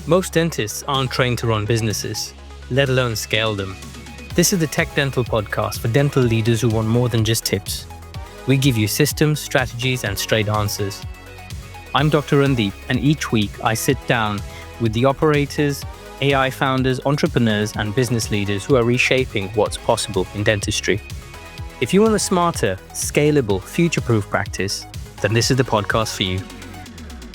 Most dentists aren't trained to run businesses, let alone scale them. This is the TechDental podcast for dental leaders who want more than just tips. We give you systems, strategies, and straight answers. I'm Dr. Randeep, and each week I sit down with the operators, AI founders, entrepreneurs, and business leaders who are reshaping what's possible in dentistry. If you want a smarter, scalable, future-proof practice, then this is the podcast for you.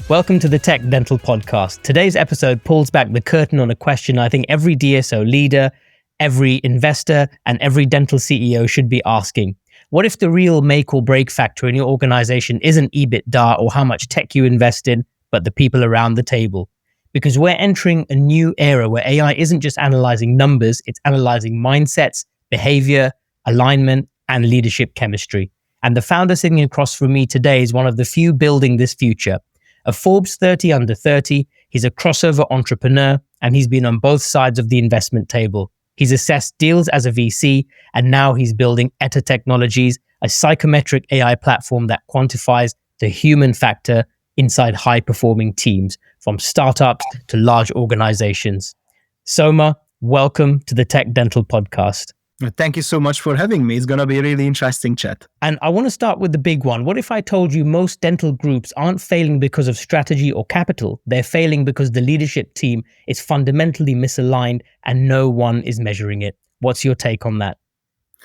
Welcome to the TechDental podcast. Today's episode pulls back the curtain on a question I think every DSO leader, every investor, and every dental CEO should be asking. What if the real make or break factor in your organization isn't EBITDA or how much tech you invest in, but the people around the table? Because we're entering a new era where AI isn't just analyzing numbers, it's analyzing mindsets, behavior, alignment, and leadership chemistry. And the founder sitting across from me today is one of the few building this future. A Forbes 30 under 30, he's a crossover entrepreneur, and he's been on both sides of the investment table. He's assessed deals as a VC, and now he's building Etter Technologies, a psychometric AI platform that quantifies the human factor inside high-performing teams, from startups to large organizations. Soma, welcome to the TechDental podcast. Thank you so much for having me. It's going to be a really interesting chat. And I want to start with the big one. What if I told you most dental groups aren't failing because of strategy or capital? They're failing because the leadership team is fundamentally misaligned and no one is measuring it. What's your take on that?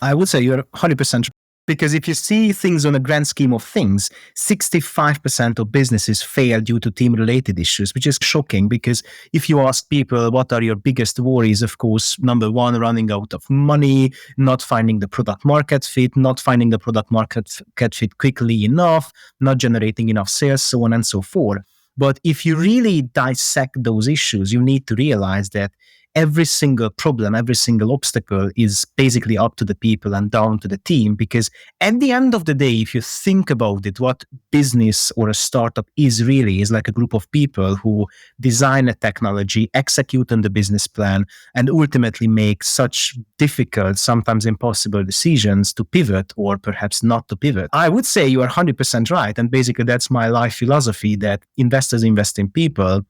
I would say you're 100%. Because if you see things on a grand scheme of things, 65% of businesses fail due to team-related issues, which is shocking because if you ask people what are your biggest worries, of course, number one, running out of money, not finding the product market fit, not finding the product market fit quickly enough, not generating enough sales, so on and so forth. But if you really dissect those issues, you need to realize that every single problem, every single obstacle is basically up to the people and down to the team. Because at the end of the day, if you think about it, what business or a startup is really is like a group of people who design a technology, execute on the business plan, and ultimately make such difficult, sometimes impossible decisions to pivot or perhaps not to pivot. I would say you are 100% right. And basically that's my life philosophy, that investors invest in people.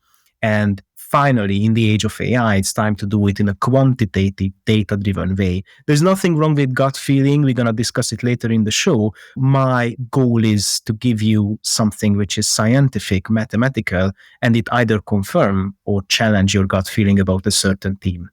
And finally, in the age of AI, it's time to do it in a quantitative, data-driven way. There's nothing wrong with gut feeling. We're going to discuss it later in the show. My goal is to give you something which is scientific, mathematical, and it either confirm or challenge your gut feeling about a certain theme.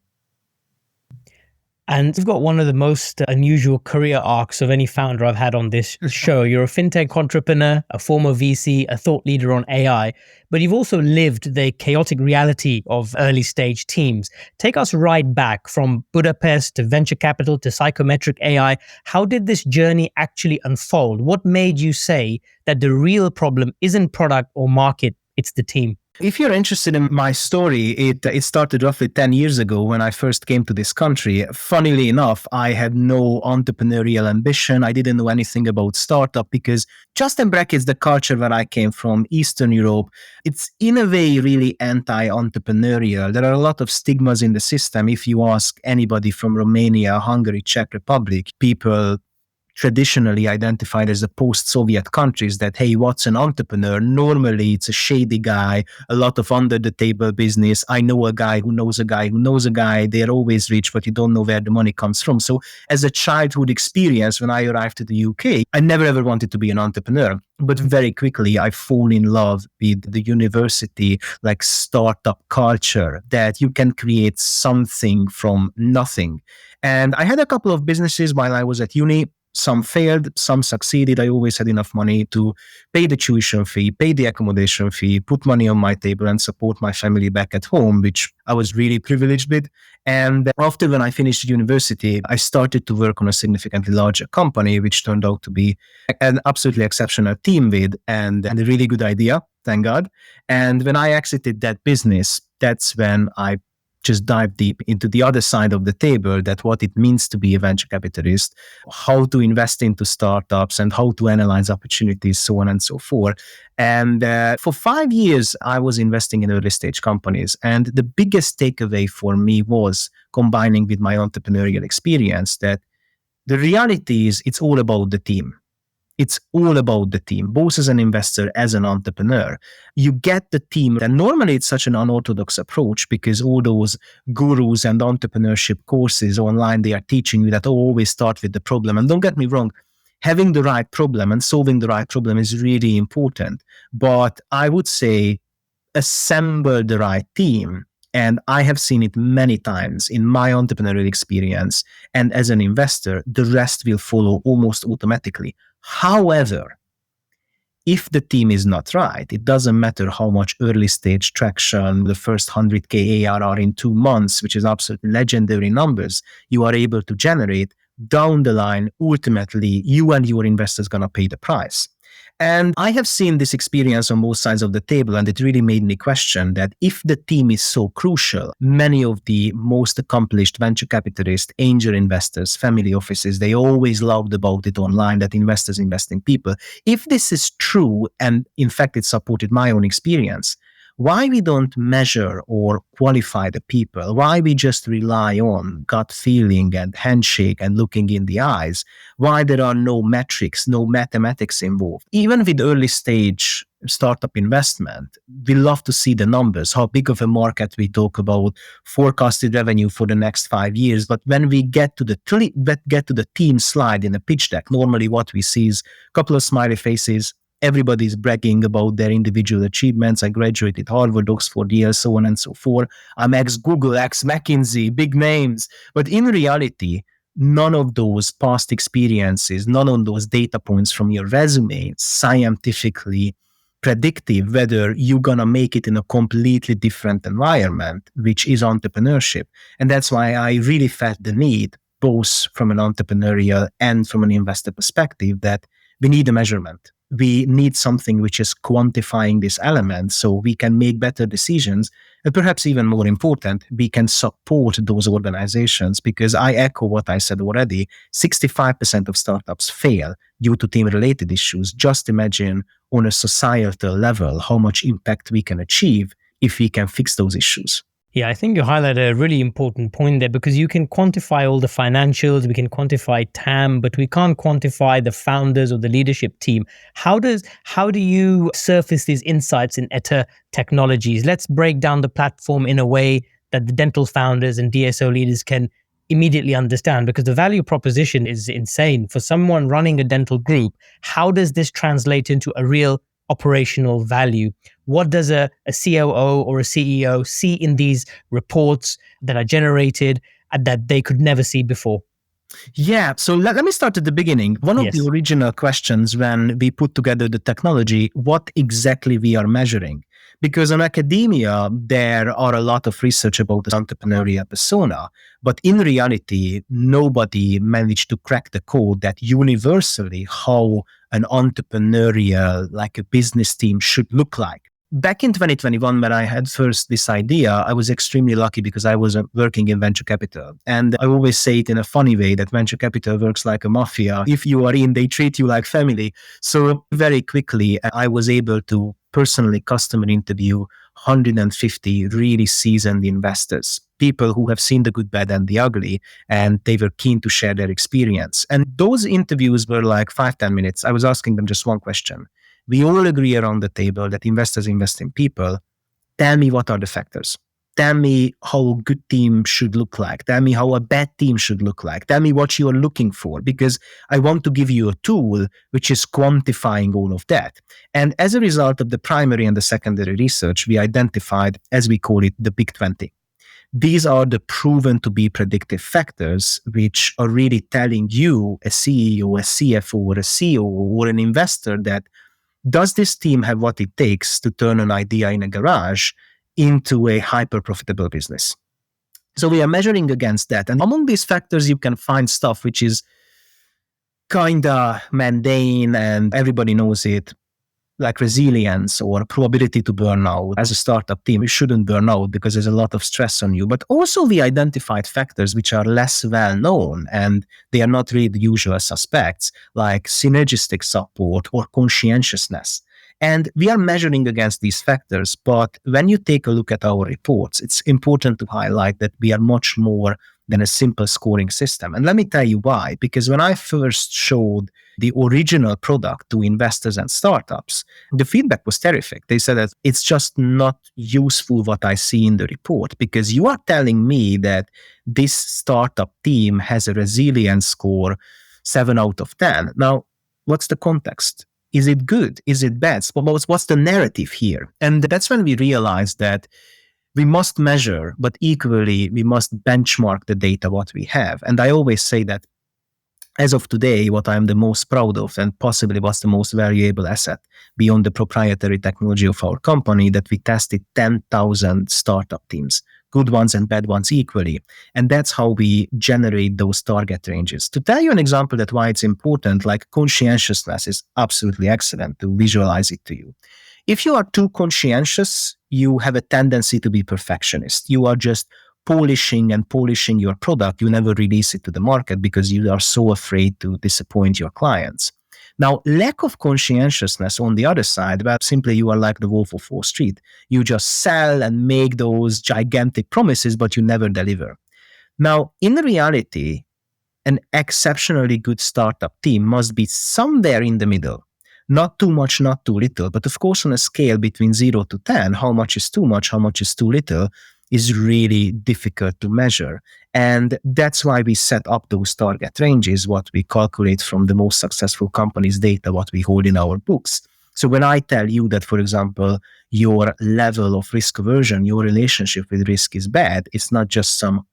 And you've got one of the most unusual career arcs of any founder I've had on this show. You're a fintech entrepreneur, a former VC, a thought leader on AI, but you've also lived the chaotic reality of early stage teams. Take us right back from Budapest to venture capital to psychometric AI. How did this journey actually unfold? What made you say that the real problem isn't product or market, it's the team? If you're interested in my story, it started roughly 10 years ago when I first came to this country. Funnily enough, I had no entrepreneurial ambition. I didn't know anything about startup because, just in brackets, the culture where I came from, Eastern Europe, it's in a way really anti-entrepreneurial. There are a lot of stigmas in the system. If you ask anybody from Romania, Hungary, Czech Republic, people traditionally identified as the post-Soviet countries that, hey, what's an entrepreneur? Normally, it's a shady guy, a lot of under-the-table business. I know a guy who knows a guy who knows a guy. They're always rich, but you don't know where the money comes from. So as a childhood experience, when I arrived to the UK, I never ever wanted to be an entrepreneur. But very quickly, I fall in love with the university, like startup culture, that you can create something from nothing. And I had a couple of businesses while I was at uni. Some failed, some succeeded. I always had enough money to pay the tuition fee, pay the accommodation fee, put money on my table and support my family back at home, which I was really privileged with. And after when I finished university, I started to work on a significantly larger company, which turned out to be an absolutely exceptional team with and a really good idea, thank God. And when I exited that business, that's when I just dive deep into the other side of the table, that what it means to be a venture capitalist, how to invest into startups and how to analyze opportunities, so on and so forth. And for 5 years, I was investing in early stage companies. And the biggest takeaway for me was combining with my entrepreneurial experience that the reality is it's all about the team. It's all about the team, both as an investor, as an entrepreneur. You get the team, and normally it's such an unorthodox approach because all those gurus and entrepreneurship courses online, they are teaching you that always start with the problem. And don't get me wrong, having the right problem and solving the right problem is really important. But I would say assemble the right team. And I have seen it many times in my entrepreneurial experience. And as an investor, the rest will follow almost automatically. However, if the team is not right, it doesn't matter how much early stage traction, the first 100K ARR in 2 months, which is absolutely legendary numbers, you are able to generate down the line, ultimately, you and your investors going to pay the price. And I have seen this experience on both sides of the table, and it really made me question that if the team is so crucial, many of the most accomplished venture capitalists, angel investors, family offices, they always loved about it online that investors invest in people. If this is true, and in fact it supported my own experience, why we don't measure or qualify the people, why we just rely on gut feeling and handshake and looking in the eyes, why there are no metrics, no mathematics involved. Even with early stage startup investment, we love to see the numbers, how big of a market we talk about, forecasted revenue for the next 5 years. But when we get to the team slide in a pitch deck, normally what we see is a couple of smiley faces. Everybody's bragging about their individual achievements. I graduated Harvard, Oxford, Yale, so on and so forth. I'm ex-Google, ex-McKinsey, big names. But in reality, none of those past experiences, none of those data points from your resume scientifically predictive whether you're going to make it in a completely different environment, which is entrepreneurship. And that's why I really felt the need, both from an entrepreneurial and from an investor perspective, that we need a measurement. We need something which is quantifying this element so we can make better decisions. And perhaps even more important, we can support those organizations, because I echo what I said already, 65% of startups fail due to team-related issues. Just imagine on a societal level how much impact we can achieve if we can fix those issues. Yeah, I think you highlight a really important point there, because you can quantify all the financials, we can quantify TAM, but we can't quantify the founders or the leadership team. How do you surface these insights in Etter Technologies? Let's break down the platform in a way that the dental founders and DSO leaders can immediately understand, because the value proposition is insane. For someone running a dental group, how does this translate into a real operational value? What does a COO or a CEO see in these reports that are generated that they could never see before? Yeah, so let me start at the beginning. One of the original questions when we put together the technology, what exactly we are measuring? Because in academia, there are a lot of research about the entrepreneurial persona, but in reality, nobody managed to crack the code that universally how an entrepreneurial, like a business team should look like. Back in 2021, when I had first this idea, I was extremely lucky because I was working in venture capital. And I always say it in a funny way that venture capital works like a mafia. If you are in, they treat you like family. So very quickly, I was able to personally customer interview 150 really seasoned investors, people who have seen the good, bad, and the ugly, and they were keen to share their experience. And those interviews were like 5-10 minutes. I was asking them just one question. We all agree around the table that investors invest in people. Tell me what are the factors. Tell me how a good team should look like. Tell me how a bad team should look like. Tell me what you are looking for, because I want to give you a tool which is quantifying all of that. And as a result of the primary and the secondary research, we identified, as we call it, the Big 20. These are the proven to be predictive factors, which are really telling you, a CEO, a CFO, or a CEO, or an investor, that does this team have what it takes to turn an idea in a garage into a hyper profitable business? So we are measuring against that. And among these factors, you can find stuff which is kind of mundane and everybody knows it, like resilience or probability to burn out. As a startup team, you shouldn't burn out because there's a lot of stress on you. But also we identified factors which are less well known and they are not really the usual suspects, like synergistic support or conscientiousness. And we are measuring against these factors. But when you take a look at our reports, it's important to highlight that we are much more than a simple scoring system. And let me tell you why. Because when I first showed the original product to investors and startups, the feedback was terrific. They said that it's just not useful what I see in the report, because you are telling me that this startup team has a resilience score 7 out of 10. Now, what's the context? Is it good? Is it bad? What's the narrative here? And that's when we realized that we must measure, but equally we must benchmark the data what we have. And I always say that as of today, what I'm the most proud of and possibly what's the most valuable asset beyond the proprietary technology of our company, that we tested 10,000 startup teams, good ones and bad ones equally. And that's how we generate those target ranges. To tell you an example that why it's important, like conscientiousness is absolutely excellent to visualize it to you. If you are too conscientious, you have a tendency to be perfectionist. You are just polishing and polishing your product. You never release it to the market because you are so afraid to disappoint your clients. Now, lack of conscientiousness on the other side, well, simply you are like the Wolf of Wall Street. You just sell and make those gigantic promises, but you never deliver. Now, in reality, an exceptionally good startup team must be somewhere in the middle. Not too much, not too little. But of course, on a scale between 0 to 10, how much is too much, how much is too little, is really difficult to measure. And that's why we set up those target ranges, what we calculate from the most successful companies' data, what we hold in our books. So when I tell you that, for example, your level of risk aversion, your relationship with risk is bad, it's not just some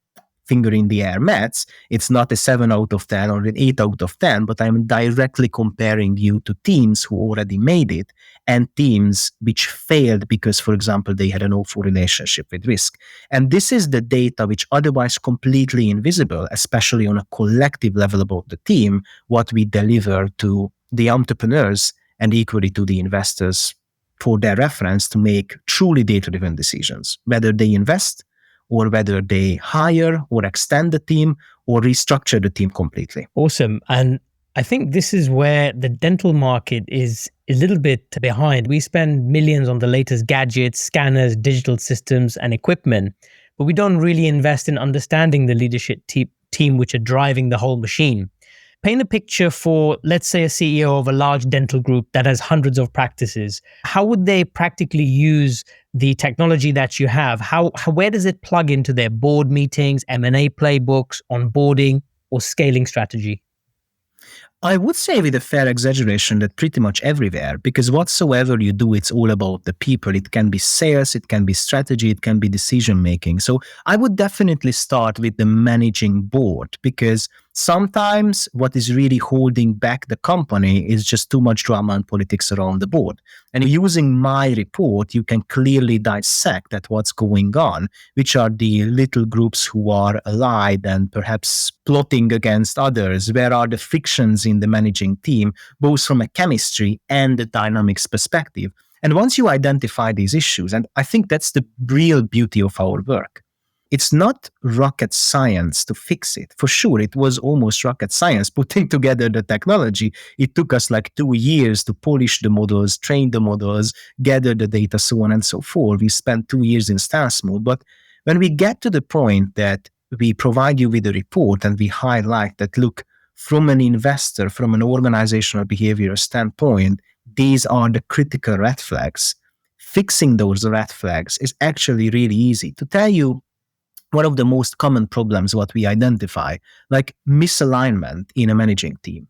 finger in the air maths. It's not a 7 out of 10 or an 8 out of 10, but I'm directly comparing you to teams who already made it and teams which failed because, for example, they had an awful relationship with risk. And this is the data which otherwise completely invisible, especially on a collective level about the team, what we deliver to the entrepreneurs and equally to the investors for their reference to make truly data-driven decisions, whether they invest or whether they hire or extend the team or restructure the team completely. Awesome. And I think this is where the dental market is a little bit behind. We spend millions on the latest gadgets, scanners, digital systems, and equipment, but we don't really invest in understanding the leadership team which are driving the whole machine. Paint a picture for, let's say, a CEO of a large dental group that has hundreds of practices. How would they practically use the technology that you have? Where does it plug into their board meetings, M&A playbooks, onboarding, or scaling strategy? I would say with a fair exaggeration that pretty much everywhere, because whatsoever you do, it's all about the people. It can be sales, it can be strategy, it can be decision making. So I would definitely start with the managing board, because sometimes what is really holding back the company is just too much drama and politics around the board. And using my report, you can clearly dissect at what's going on, which are the little groups who are allied and perhaps plotting against others. Where are the frictions in the managing team, both from a chemistry and a dynamics perspective? And once you identify these issues, and I think that's the real beauty of our work, it's not rocket science to fix it. For sure, it was almost rocket science putting together the technology. It took us like 2 years to polish the models, train the models, gather the data, so on and so forth. We spent 2 years in stealth mode. But when we get to the point that we provide you with a report and we highlight that, look, from an investor, from an organizational behavior standpoint, these are the critical red flags. Fixing those red flags is actually really easy. To tell you, one of the most common problems what we identify, like misalignment in a managing team.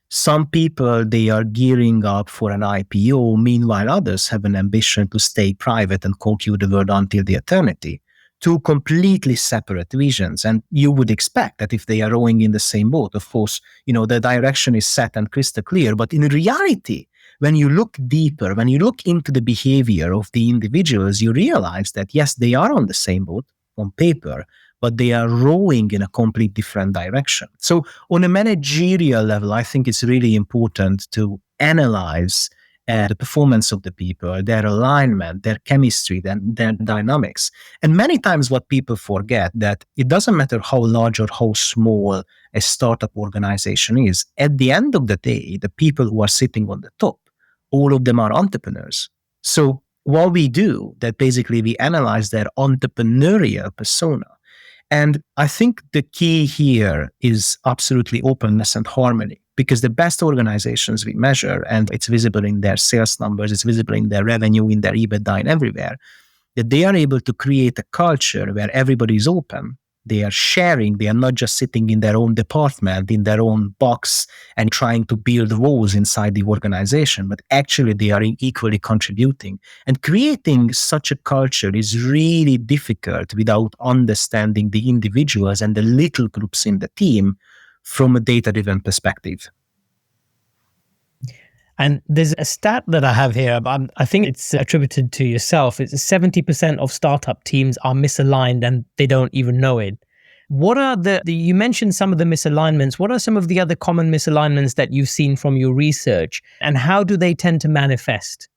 Some people, they are gearing up for an IPO, meanwhile others have an ambition to stay private and conquer the world until the eternity. Two completely separate visions. And you would expect that if they are rowing in the same boat, of course, the direction is set and crystal clear. But in reality, when you look deeper, when you look into the behavior of the individuals, you realize that yes, they are on the same boat on paper, but they are rowing in a complete different direction. So on a managerial level, I think it's really important to analyze the performance of the people, their alignment, their chemistry, their dynamics. And many times what people forget, that it doesn't matter how large or how small a startup organization is. At the end of the day, the people who are sitting on the top, all of them are entrepreneurs. So what we do, that basically we analyze their entrepreneurial persona. And I think the key here is absolutely openness and harmony, because the best organizations we measure, and it's visible in their sales numbers, it's visible in their revenue, in their EBITDA, and everywhere, that they are able to create a culture where everybody is open. They are sharing. They are not just sitting in their own department, in their own box, and trying to build walls inside the organization, but actually they are equally contributing. And creating such a culture is really difficult without understanding the individuals and the little groups in the team from a data-driven perspective. And there's a stat that I have here, I think it's attributed to yourself. It's 70% of startup teams are misaligned and they don't even know it. What are you mentioned some of the misalignments. What are some of the other common misalignments that you've seen from your research, and how do they tend to manifest?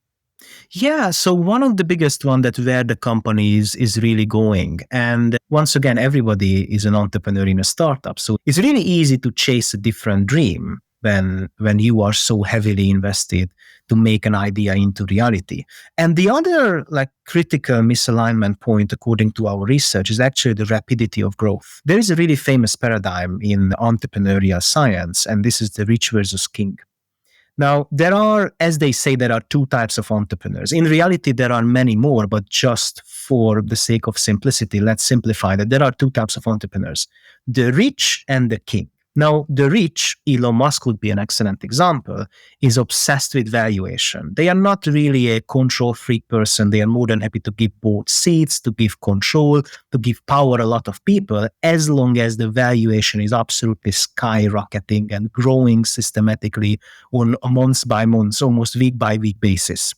Yeah, so one of the biggest one that where the company is really going. And once again, everybody is an entrepreneur in a startup. So it's really easy to chase a different dream when you are so heavily invested to make an idea into reality. And the other critical misalignment point, according to our research, is actually the rapidity of growth. There is a really famous paradigm in entrepreneurial science, and this is the rich versus king. Now, as they say, there are two types of entrepreneurs. In reality, there are many more, but just for the sake of simplicity, let's simplify that. There are two types of entrepreneurs, the rich and the king. Now, the rich, Elon Musk would be an excellent example, is obsessed with valuation. They are not really a control freak person. They are more than happy to give both seats, to give control, to give power a lot of people, as long as the valuation is absolutely skyrocketing and growing systematically on a month by month, almost week by week basis.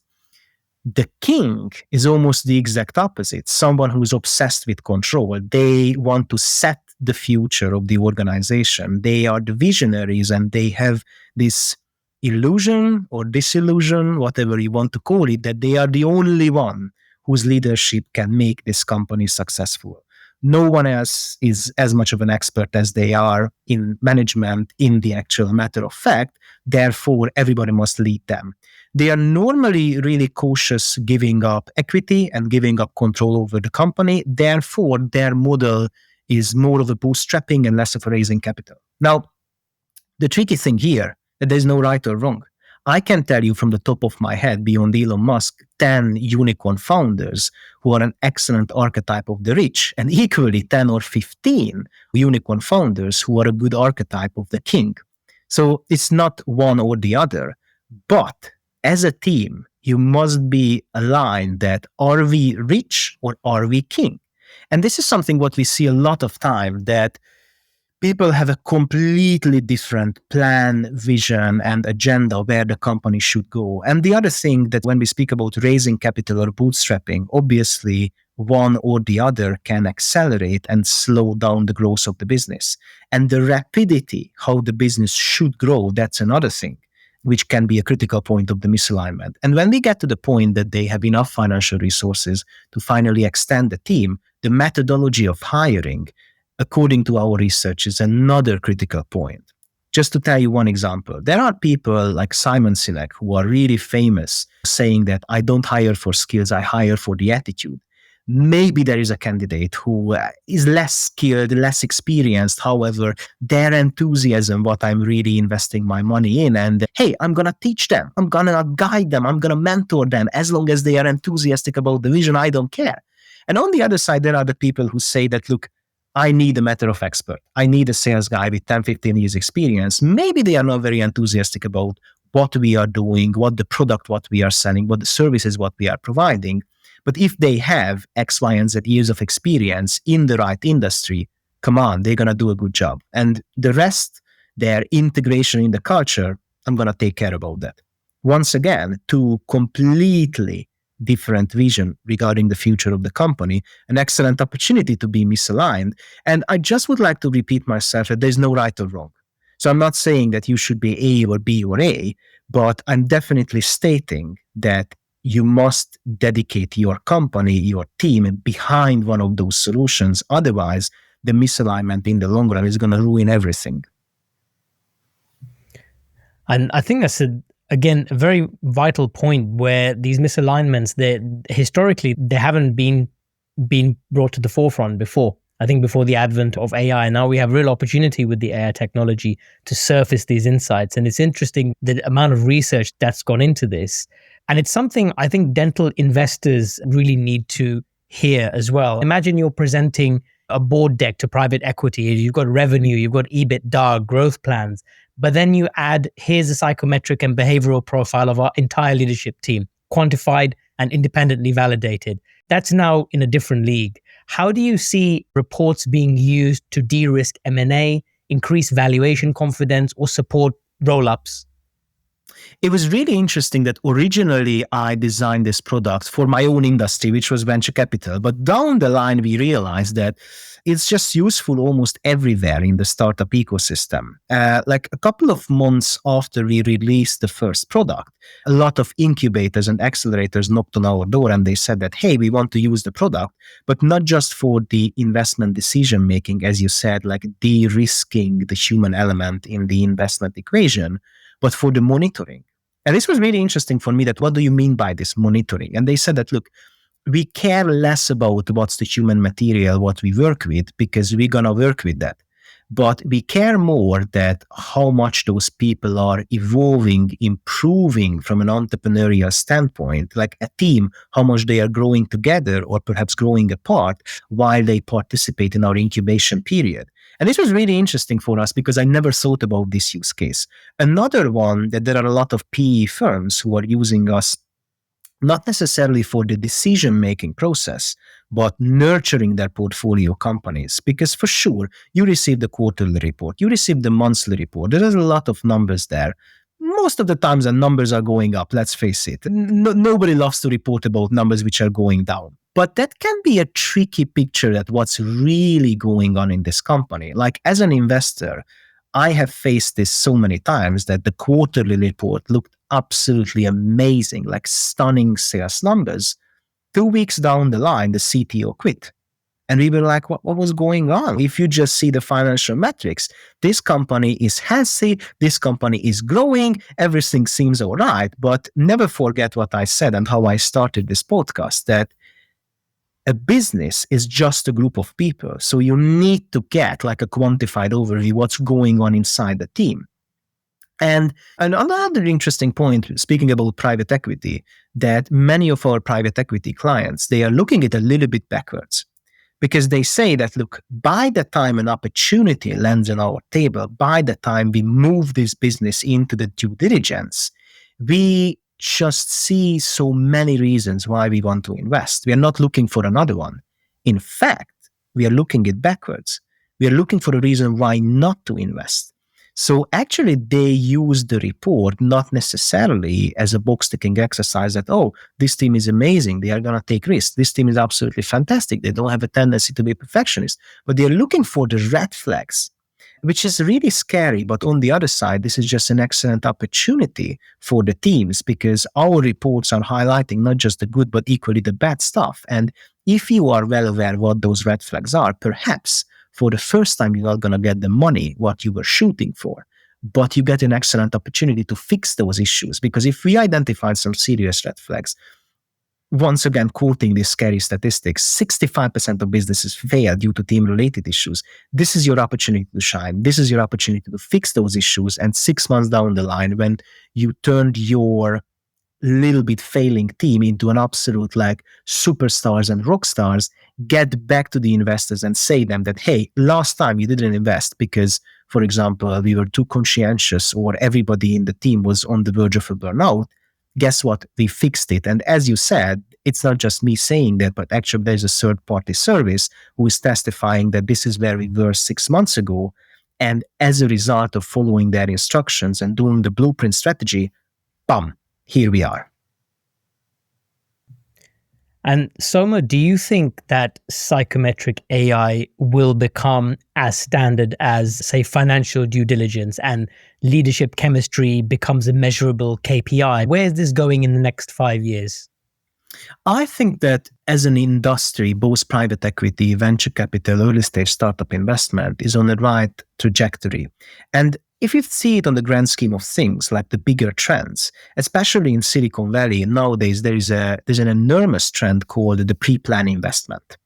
The king is almost the exact opposite, someone who's obsessed with control. They want to set the future of the organization. They are the visionaries, and they have this illusion or disillusion, whatever you want to call it, that they are the only one whose leadership can make this company successful. No one else is as much of an expert as they are in management in the actual matter of fact. Therefore, everybody must lead them. They are normally really cautious giving up equity and giving up control over the company. Therefore, their model is more of a bootstrapping and less of a raising capital. Now, the tricky thing here, that there's no right or wrong. I can tell you from the top of my head, beyond Elon Musk, 10 unicorn founders who are an excellent archetype of the rich, and equally 10 or 15 unicorn founders who are a good archetype of the king. So it's not one or the other, but as a team, you must be aligned that are we rich or are we king? And this is something what we see a lot of time, that people have a completely different plan, vision, and agenda where the company should go. And the other thing that when we speak about raising capital or bootstrapping, obviously one or the other can accelerate and slow down the growth of the business. And the rapidity, how the business should grow, that's another thing, which can be a critical point of the misalignment. And when we get to the point that they have enough financial resources to finally extend the team, the methodology of hiring, according to our research, is another critical point. Just to tell you one example, there are people like Simon Sinek who are really famous saying that I don't hire for skills, I hire for the attitude. Maybe there is a candidate who is less skilled, less experienced. However, their enthusiasm, what I'm really investing my money in, and hey, I'm going to teach them. I'm going to guide them. I'm going to mentor them. As long as they are enthusiastic about the vision, I don't care. And on the other side, there are the people who say that, look, I need a matter of expert. I need a sales guy with 10, 15 years experience. Maybe they are not very enthusiastic about what we are doing, what the product, what we are selling, what the services, what we are providing. But if they have X, Y, and Z years of experience in the right industry, come on, they're going to do a good job. And the rest, their integration in the culture, I'm going to take care about that. Once again, two completely different vision regarding the future of the company, an excellent opportunity to be misaligned. And I just would like to repeat myself that there's no right or wrong. So I'm not saying that you should be A or B or A, but I'm definitely stating that you must dedicate your company, your team behind one of those solutions. Otherwise, the misalignment in the long run is going to ruin everything. And I think that's again a very vital point, where these misalignments, historically they haven't been brought to the forefront before. I think before the advent of AI, now we have real opportunity with the AI technology to surface these insights. And it's interesting the amount of research that's gone into this. And it's something I think dental investors really need to hear as well. Imagine you're presenting a board deck to private equity. You've got revenue, you've got EBITDA, growth plans, but then you add, here's a psychometric and behavioral profile of our entire leadership team, quantified and independently validated. That's now in a different league. How do you see reports being used to de-risk M&A, increase valuation confidence, or support roll-ups? It was really interesting that originally I designed this product for my own industry, which was venture capital. But down the line, we realized that it's just useful almost everywhere in the startup ecosystem. Like a couple of months after we released the first product, a lot of incubators and accelerators knocked on our door and they said that, hey, we want to use the product, but not just for the investment decision making, as you said, like de-risking the human element in the investment equation, but for the monitoring. And this was really interesting for me, that what do you mean by this monitoring? And they said that, look, we care less about what's the human material, what we work with, because we're going to work with that. But we care more that how much those people are evolving, improving from an entrepreneurial standpoint, like a team, how much they are growing together or perhaps growing apart while they participate in our incubation period. And this was really interesting for us because I never thought about this use case. Another one, that there are a lot of PE firms who are using us not necessarily for the decision-making process, but nurturing their portfolio companies. Because for sure, you receive the quarterly report, you receive the monthly report. There is a lot of numbers there. Most of the times the numbers are going up, let's face it. Nobody loves to report about numbers which are going down. But that can be a tricky picture at what's really going on in this company. Like as an investor, I have faced this so many times that the quarterly report looked absolutely amazing, like stunning sales numbers. 2 weeks down the line, the CTO quit. And we were like, what was going on? If you just see the financial metrics, this company is healthy, this company is growing, everything seems all right. But never forget what I said and how I started this podcast, that a business is just a group of people. So you need to get like a quantified overview what's going on inside the team. And another interesting point, speaking about private equity, that many of our private equity clients, they are looking at a little bit backwards, because they say that, look, by the time an opportunity lands on our table, by the time we move this business into the due diligence, we just see so many reasons why we want to invest. We are not looking for another one. In fact, we are looking at backwards. We are looking for a reason why not to invest. So actually, they use the report not necessarily as a box-ticking exercise that, oh, this team is amazing, they are going to take risks. This team is absolutely fantastic. They don't have a tendency to be perfectionists. But they're looking for the red flags, which is really scary. But on the other side, this is just an excellent opportunity for the teams, because our reports are highlighting not just the good, but equally the bad stuff. And if you are well aware what those red flags are, perhaps for the first time, you're not going to get the money, what you were shooting for, but you get an excellent opportunity to fix those issues. Because if we identified some serious red flags, once again, quoting these scary statistics, 65% of businesses fail due to team-related issues. This is your opportunity to shine. This is your opportunity to fix those issues. And 6 months down the line, when you turned your little bit failing team into an absolute like superstars and rock stars, get back to the investors and say them that, hey, last time you didn't invest because, for example, we were too conscientious or everybody in the team was on the verge of a burnout. Guess what? We fixed it. And as you said, it's not just me saying that, but actually there's a third-party service who is testifying that this is where we were 6 months ago. And as a result of following their instructions and doing the blueprint strategy, bam, here we are. And Soma, do you think that psychometric AI will become as standard as, say, financial due diligence, and leadership chemistry becomes a measurable KPI? Where is this going in the next 5 years? I think that as an industry, both private equity, venture capital, early stage startup investment is on the right trajectory. And if you see it on the grand scheme of things, like the bigger trends, especially in Silicon Valley, nowadays there's an enormous trend called the pre-plan investment.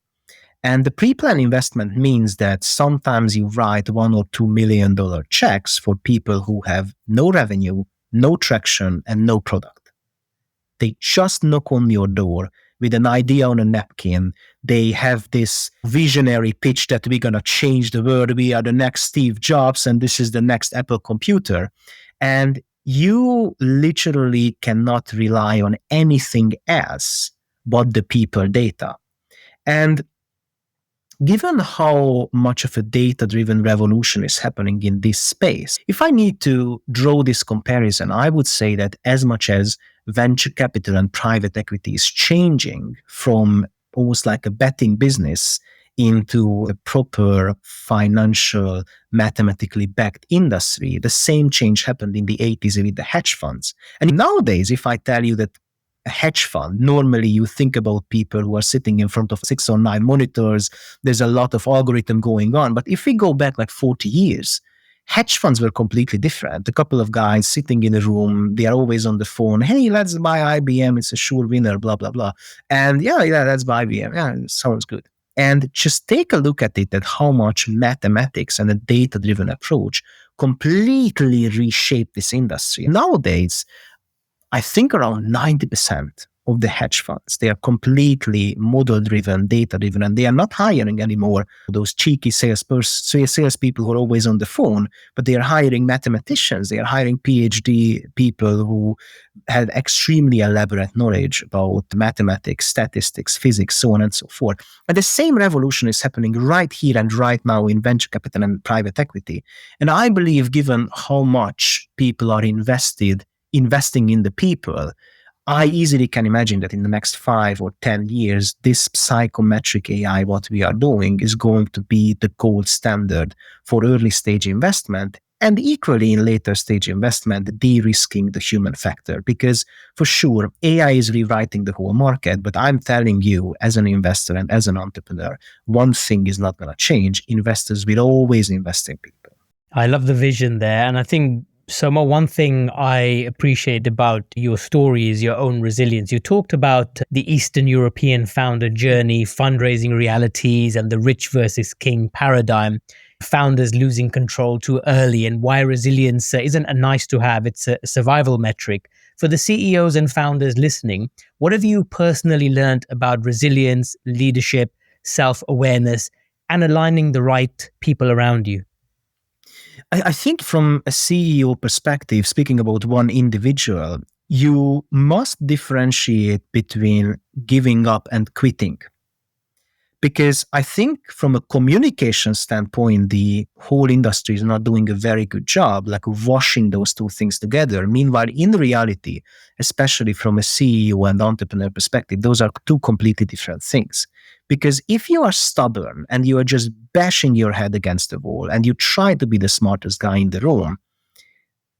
And the pre-plan investment means that sometimes you write $1 or $2 million checks for people who have no revenue, no traction, and no product. They just knock on your door with an idea on a napkin. They have this visionary pitch that we're going to change the world. We are the next Steve Jobs, and this is the next Apple computer. And you literally cannot rely on anything else but the people data. And given how much of a data-driven revolution is happening in this space, if I need to draw this comparison, I would say that as much as venture capital and private equity is changing from almost like a betting business into a proper financial, mathematically backed industry, the same change happened in the 80s with the hedge funds. And nowadays, if I tell you that a hedge fund, normally you think about people who are sitting in front of 6 or 9 monitors. There's a lot of algorithm going on. But if we go back like 40 years, hedge funds were completely different. A couple of guys sitting in a room, they are always on the phone. Hey, let's buy IBM. It's a sure winner, blah, blah, blah. And yeah, let's buy IBM. Yeah, it sounds good. And just take a look at it, at how much mathematics and a data-driven approach completely reshaped this industry. Nowadays, I think around 90% of the hedge funds, they are completely model-driven, data-driven, and they are not hiring anymore those cheeky salespeople who are always on the phone, but they are hiring mathematicians. They are hiring PhD people who had extremely elaborate knowledge about mathematics, statistics, physics, so on and so forth. And the same revolution is happening right here and right now in venture capital and private equity. And I believe, given how much people are investing in the people, I easily can imagine that in the next 5 or 10 years, this psychometric AI, what we are doing, is going to be the gold standard for early stage investment, and equally in later stage investment, de-risking the human factor. Because for sure, AI is rewriting the whole market, but I'm telling you, as an investor and as an entrepreneur, one thing is not going to change. Investors will always invest in people. I love the vision there. And I think, Soma, one thing I appreciate about your story is your own resilience. You talked about the Eastern European founder journey, fundraising realities, and the rich versus king paradigm, founders losing control too early, and why resilience isn't a nice to have, it's a survival metric. For the CEOs and founders listening, what have you personally learned about resilience, leadership, self-awareness, and aligning the right people around you? I think from a CEO perspective, speaking about one individual, you must differentiate between giving up and quitting. Because I think from a communication standpoint, the whole industry is not doing a very good job, like washing those two things together. Meanwhile, in reality, especially from a CEO and entrepreneur perspective, those are two completely different things. Because if you are stubborn and you are just bashing your head against the wall and you try to be the smartest guy in the room,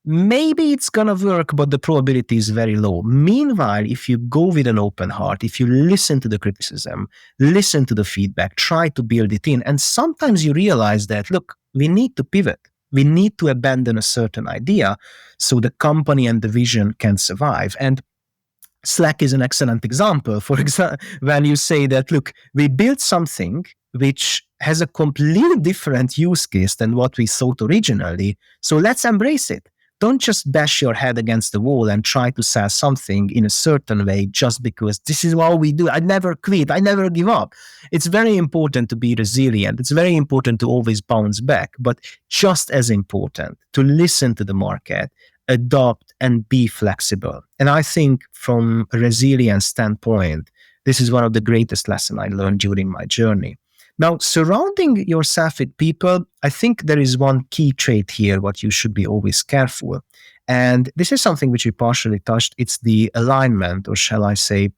maybe it's going to work, but the probability is very low. Meanwhile, if you go with an open heart, if you listen to the criticism, listen to the feedback, try to build it in, and sometimes you realize that, look, we need to pivot. We need to abandon a certain idea so the company and the vision can survive. And Slack is an excellent example. For example, when you say that, look, we built something which has a completely different use case than what we thought originally, so let's embrace it. Don't just bash your head against the wall and try to sell something in a certain way just because this is what we do. I never quit. I never give up. It's very important to be resilient. It's very important to always bounce back, but just as important to listen to the market, adopt, and be flexible. And I think from a resilience standpoint, this is one of the greatest lessons I learned during my journey. Now, surrounding yourself with people, I think there is one key trait here, what you should be always careful. And this is something which we partially touched. It's the alignment, or shall I say,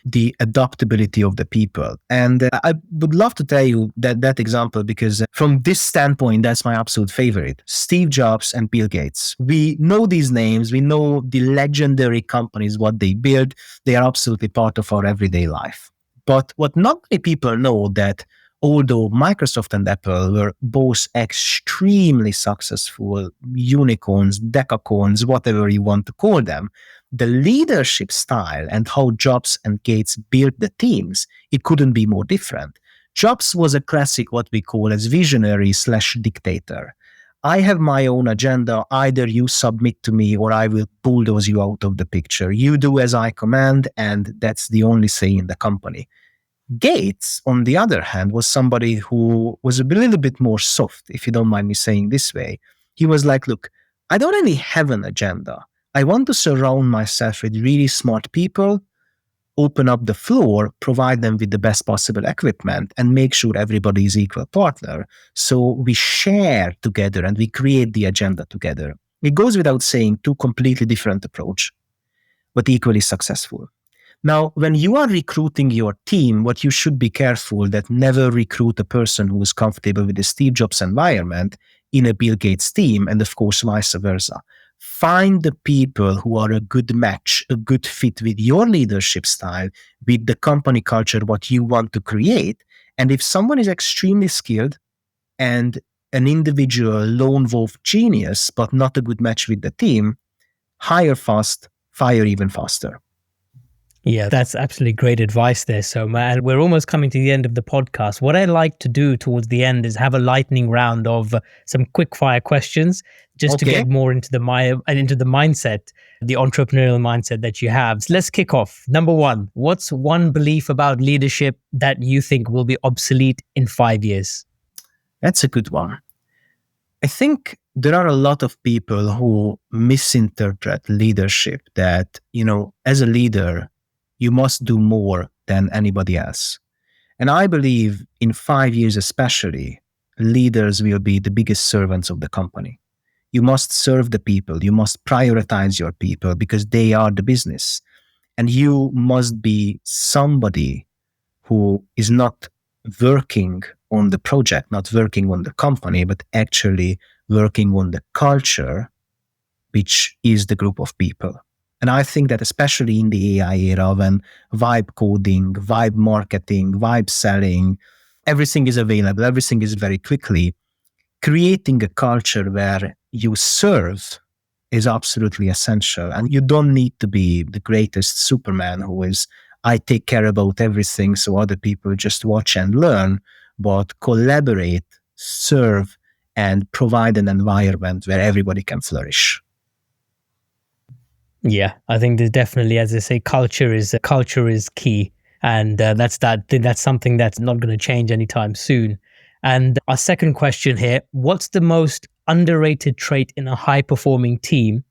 the adaptability of the people. And I would love to tell you that example, because from this standpoint, that's my absolute favorite. Steve Jobs and Bill Gates. We know these names. We know the legendary companies, what they build. They are absolutely part of our everyday life. But what not many people know, that although Microsoft and Apple were both extremely successful unicorns, decacorns, whatever you want to call them, the leadership style and how Jobs and Gates built the teams, it couldn't be more different. Jobs was a classic, what we call as visionary slash dictator. I have my own agenda. Either you submit to me or I will bulldoze you out of the picture. You do as I command, and that's the only say in the company. Gates, on the other hand, was somebody who was a little bit more soft, if you don't mind me saying this way. He was like, look, I don't really have an agenda. I want to surround myself with really smart people, open up the floor, provide them with the best possible equipment, and make sure everybody is equal partner. So we share together and we create the agenda together. It goes without saying, two completely different approach, but equally successful. Now, when you are recruiting your team, what you should be careful that never recruit a person who is comfortable with the Steve Jobs environment in a Bill Gates team, and of course, vice versa. Find the people who are a good match, a good fit with your leadership style, with the company culture, what you want to create. And if someone is extremely skilled and an individual lone wolf genius, but not a good match with the team, hire fast, fire even faster. Yeah, that's absolutely great advice there, Soma. And we're almost coming to the end of the podcast. What I like to do towards the end is have a lightning round of some quick fire questions just to get more into the mindset, the entrepreneurial mindset that you have. So let's kick off. Number one, what's one belief about leadership that you think will be obsolete in 5 years? That's a good one. I think there are a lot of people who misinterpret leadership that, as a leader, you must do more than anybody else. And I believe in 5 years especially, leaders will be the biggest servants of the company. You must serve the people. You must prioritize your people because they are the business. And you must be somebody who is not working on the project, not working on the company, but actually working on the culture, which is the group of people. And I think that especially in the AI era, when vibe coding, vibe marketing, vibe selling, everything is available, everything is very quickly, creating a culture where you serve is absolutely essential. And you don't need to be the greatest Superman who is, I take care about everything so other people just watch and learn, but collaborate, serve, and provide an environment where everybody can flourish. Yeah, I think there's definitely, as I say, culture is key, and that's something that's not going to change anytime soon. And our second question here: what's the most underrated trait in a high-performing team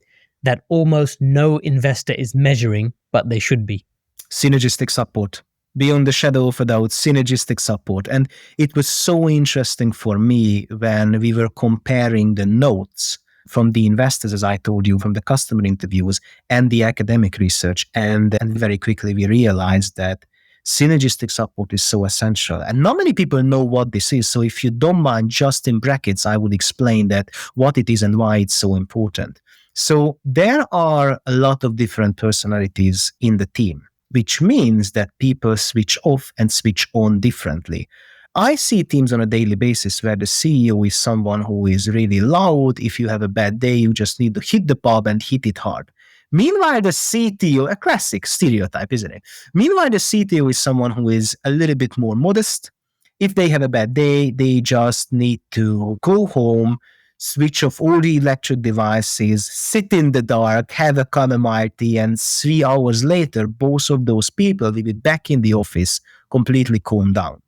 that almost no investor is measuring, but they should be? Synergistic support. Beyond the shadow of a doubt, synergistic support. And it was so interesting for me when we were comparing the notes from the investors, as I told you, from the customer interviews and the academic research. And very quickly we realized that synergistic support is so essential. And not many people know what this is. So if you don't mind, just in brackets, I would explain that what it is and why it's so important. So there are a lot of different personalities in the team, which means that people switch off and switch on differently. I see teams on a daily basis where the CEO is someone who is really loud. If you have a bad day, you just need to hit the pub and hit it hard. Meanwhile, the CTO, a classic stereotype, isn't it? Meanwhile, the CTO is someone who is a little bit more modest. If they have a bad day, they just need to go home, switch off all the electric devices, sit in the dark, have a chamomile tea, and 3 hours later, both of those people will be back in the office completely calmed down.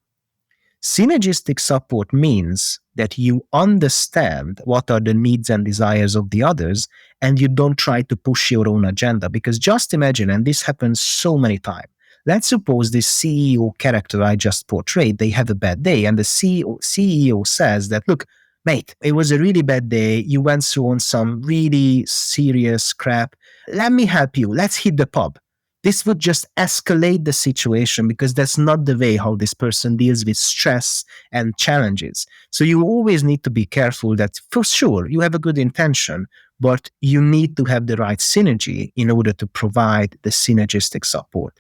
Synergistic support means that you understand what are the needs and desires of the others, and you don't try to push your own agenda. Because just imagine, and this happens so many times, let's suppose this CEO character I just portrayed, they have a bad day, and the CEO says that, look, mate, it was a really bad day. You went through on some really serious crap. Let me help you. Let's hit the pub. This would just escalate the situation because that's not the way how this person deals with stress and challenges. So you always need to be careful that for sure you have a good intention, but you need to have the right synergy in order to provide the synergistic support.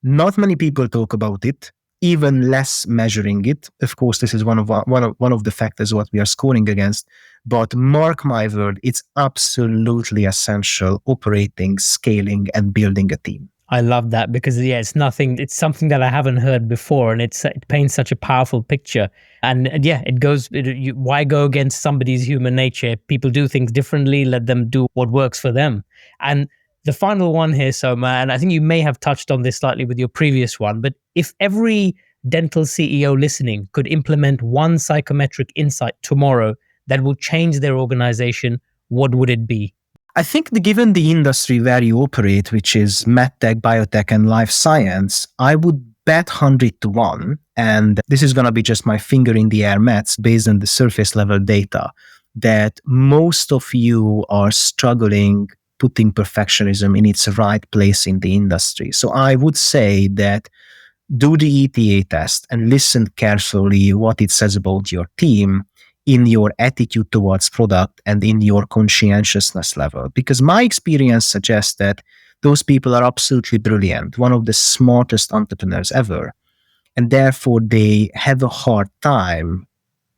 Not many people talk about it. even less measuring it. Of course, this is one of the factors what we are scoring against. But mark my word, it's absolutely essential operating, scaling, and building a team. I love that because it's something that I haven't heard before, and it paints such a powerful picture. And why go against somebody's human nature? People do things differently, let them do what works for them. And the final one here, Soma, and I think you may have touched on this slightly with your previous one, but if every dental CEO listening could implement one psychometric insight tomorrow that will change their organization, what would it be? I think given the industry where you operate, which is medtech, biotech, and life science, I would bet 100 to 1, and this is going to be just my finger in the air maths based on the surface level data, that most of you are struggling putting perfectionism in its right place in the industry. So I would say that do the ETA test and listen carefully what it says about your team in your attitude towards product and in your conscientiousness level. Because my experience suggests that those people are absolutely brilliant, one of the smartest entrepreneurs ever. And therefore, they have a hard time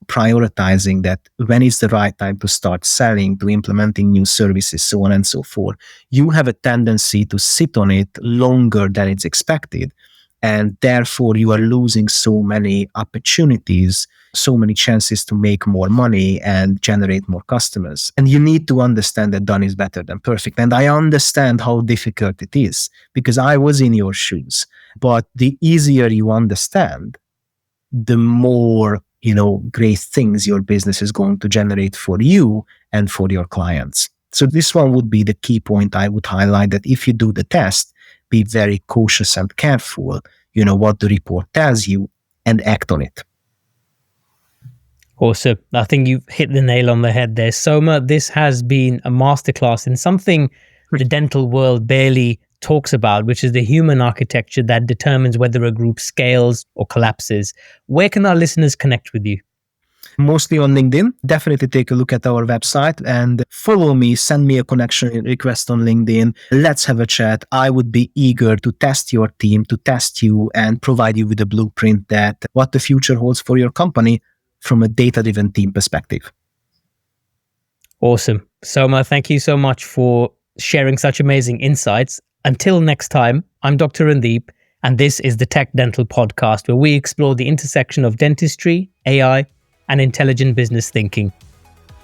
prioritizing that when is the right time to start selling, to implementing new services, so on and so forth. You have a tendency to sit on it longer than it's expected. And therefore, you are losing so many opportunities, so many chances to make more money and generate more customers. And you need to understand that done is better than perfect. And I understand how difficult it is because I was in your shoes. But the easier you understand, the more, great things your business is going to generate for you and for your clients. So this one would be the key point I would highlight, that if you do the test, be very cautious and careful, what the report tells you, and act on it. Awesome. I think you've hit the nail on the head there. Soma, this has been a masterclass in something the dental world barely talks about, which is the human architecture that determines whether a group scales or collapses. Where can our listeners connect with you? Mostly on LinkedIn. Definitely take a look at our website and follow me, send me a connection request on LinkedIn. Let's have a chat. I would be eager to test your team, to test you and provide you with a blueprint that what the future holds for your company from a data-driven team perspective. Awesome. Soma, thank you so much for sharing such amazing insights. Until next time, I'm Dr. Randeep, and this is the TechDental podcast, where we explore the intersection of dentistry, AI, and intelligent business thinking.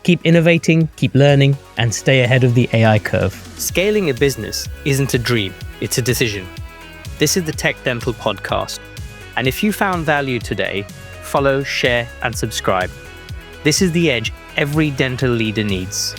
Keep innovating, keep learning, and stay ahead of the AI curve. Scaling a business isn't a dream, it's a decision. This is the TechDental podcast. And if you found value today, follow, share, and subscribe. This is the edge every dental leader needs.